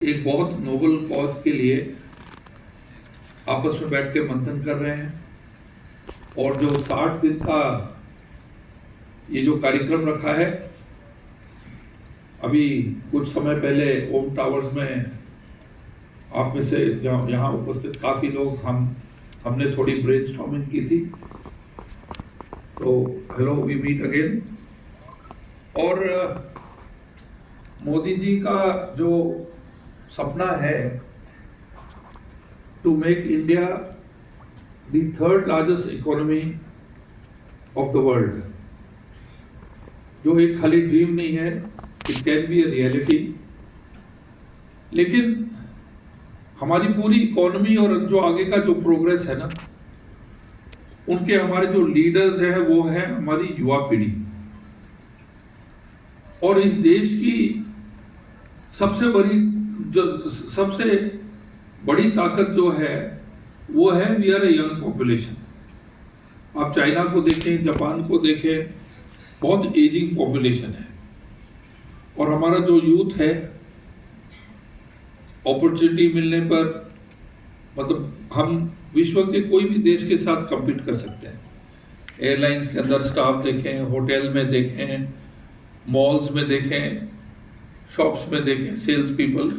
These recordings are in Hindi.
एक बहुत नोबल कॉज के लिए आपस में बैठ के मंथन कर रहे हैं। और जो 60 दिन का ये जो कार्यक्रम रखा है, अभी कुछ समय पहले ओम टावर्स में आप में से यहाँ उपस्थित काफ़ी लोग हमने थोड़ी ब्रेनस्टॉर्मिंग की थी। तो हेलो, वी मीट अगेन। और मोदी जी का जो सपना है to make India the third largest economy of the world, जो एक खाली ड्रीम नहीं है, it can be a reality। लेकिन हमारी पूरी इकोनॉमी और जो आगे का जो प्रोग्रेस है ना, उनके हमारे जो लीडर्स हैं वो है हमारी युवा पीढ़ी। और इस देश की सबसे बड़ी ताकत जो है वो है we are a young population. आप चाइना को देखें, जापान को देखें, बहुत एजिंग पॉपुलेशन है। और हमारा जो यूथ है, अपॉर्चुनिटी मिलने पर मतलब हम विश्व के कोई भी देश के साथ compete कर सकते हैं। एयरलाइंस के अंदर स्टाफ देखें, होटल में देखें, मॉल्स में देखें, शॉप्स में देखें, सेल्स पीपल,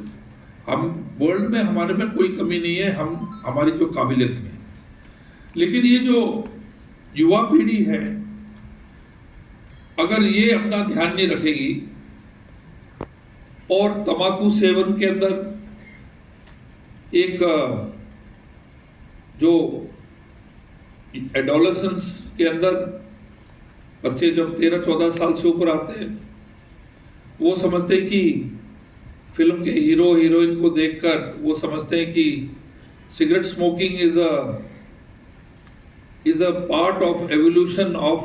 हम वर्ल्ड में हमारे में कोई कमी नहीं है, हम हमारी जो काबिलियत में। लेकिन ये जो युवा पीढ़ी है, अगर ये अपना ध्यान नहीं रखेगी और तंबाकू सेवन के अंदर एक जो एडोलेसेंस के अंदर बच्चे जब 13-14 साल से ऊपर आते हैं, वो समझते हैं कि फिल्म के हीरो हीरोइन को देखकर वो समझते हैं कि cigarette smoking is a part of evolution of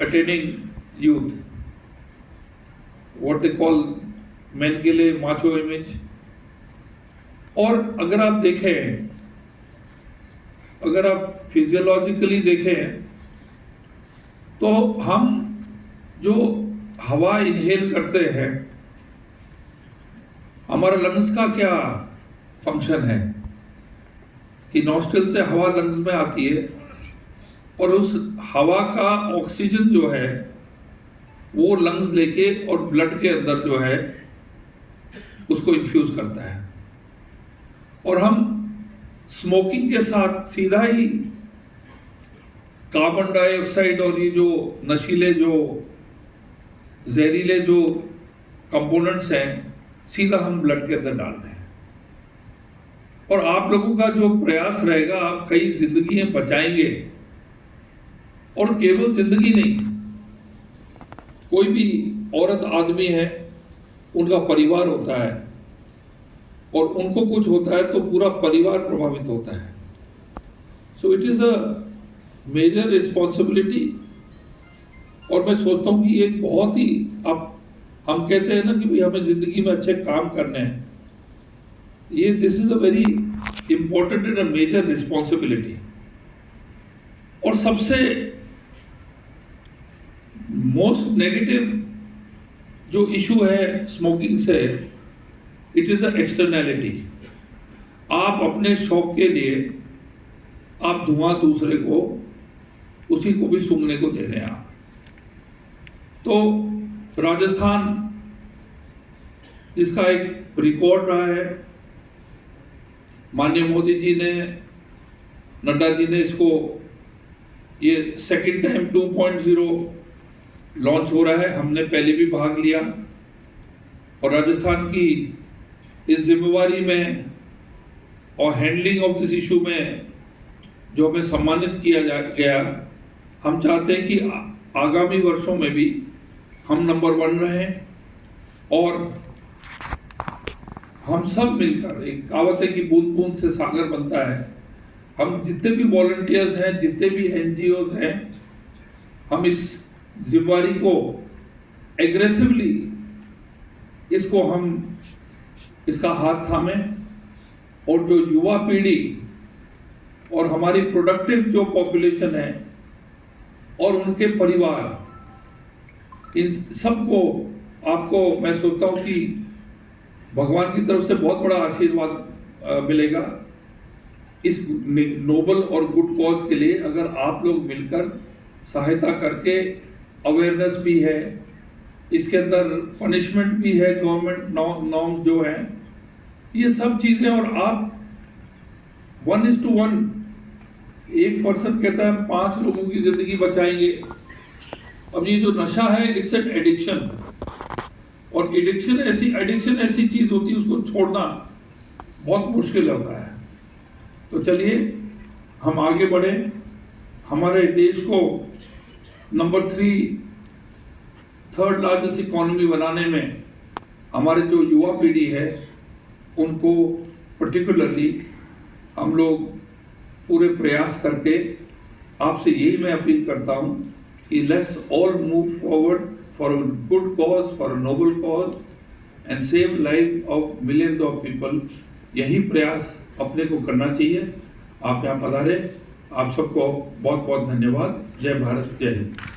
attaining youth, what they call main के लिए माचो इमेज। और अगर आप देखें, अगर आप फिजियोलॉजिकली देखें, तो हम जो हवा इनहेल करते हैं, हमारा लंग्स का क्या फंक्शन है कि नॉस्ट्रिल से हवा लंग्स में आती है और उस हवा का ऑक्सीजन जो है वो लंग्स लेके और ब्लड के अंदर जो है उसको इन्फ्यूज करता है। और हम स्मोकिंग के साथ सीधा ही कार्बन डाइऑक्साइड और ये जो नशीले जो जहरीले जो कंपोनेंट्स हैं सीधा हम ब्लड के अंदर डाल रहे हैं। और आप लोगों का जो प्रयास रहेगा, आप कई जिंदगियां बचाएंगे। और केवल जिंदगी नहीं, कोई भी औरत आदमी है, उनका परिवार होता है और उनको कुछ होता है तो पूरा परिवार प्रभावित होता है। So it is a major responsibility. और मैं सोचता हूँ कि एक बहुत ही, आप हम कहते हैं ना कि भाई हमें जिंदगी में अच्छे काम करने हैं, ये this is a very important and a major responsibility. और सबसे मोस्ट नेगेटिव जो इशू है स्मोकिंग से, इट इज अ एक्सटर्नैलिटी। आप अपने शौक के लिए आप धुआं दूसरे को, उसी को भी सूंघने को दे रहे हैं आप। तो राजस्थान इसका एक रिकॉर्ड रहा है। माननीय मोदी जी ने, नड्डा जी ने इसको, ये सेकंड टाइम 2.0 लॉन्च हो रहा है। हमने पहले भी भाग लिया और राजस्थान की इस जिम्मेवारी में और हैंडलिंग ऑफ दिस इशू में जो हमें सम्मानित किया गया, हम चाहते हैं कि आगामी वर्षों में भी हम नंबर 1 रहें। और हम सब मिलकर, एक कहावत है कि बूंद बूंद से सागर बनता है, हम जितने भी वॉलंटियर्स हैं, जितने भी एनजीओज हैं, हम इस जिम्मेवारी को एग्रेसिवली इसको हम इसका हाथ थामें। और जो युवा पीढ़ी और हमारी प्रोडक्टिव जो पॉपुलेशन है और उनके परिवार, इन सबको, आपको मैं सोचता हूँ कि भगवान की तरफ से बहुत बड़ा आशीर्वाद मिलेगा इस नोबल और गुड कॉज के लिए, अगर आप लोग मिलकर सहायता करके। अवेयरनेस भी है इसके अंदर, पनिशमेंट भी है, गवर्नमेंट नॉर्म्स जो हैं, ये सब चीजें। और आप 1:1, एक पर्सन कहता है 5 लोगों की जिंदगी बचाएंगे। अब ये जो नशा है, इट्स एन एडिक्शन, और एडिक्शन ऐसी चीज होती है, उसको छोड़ना बहुत मुश्किल होता है। तो चलिए हम आगे बढ़े, हमारे देश को नंबर 3 लार्जेस्ट इकोनॉमी बनाने में हमारे जो युवा पीढ़ी है उनको पर्टिकुलरली हम लोग पूरे प्रयास करके, आपसे यही मैं अपील करता हूँ कि let's all move forward for a good cause, for a noble cause and save life of millions of people. यही प्रयास अपने को करना चाहिए। आप यहाँ पधारे, आप सबको बहुत बहुत धन्यवाद। जय भारत, जय हिंद।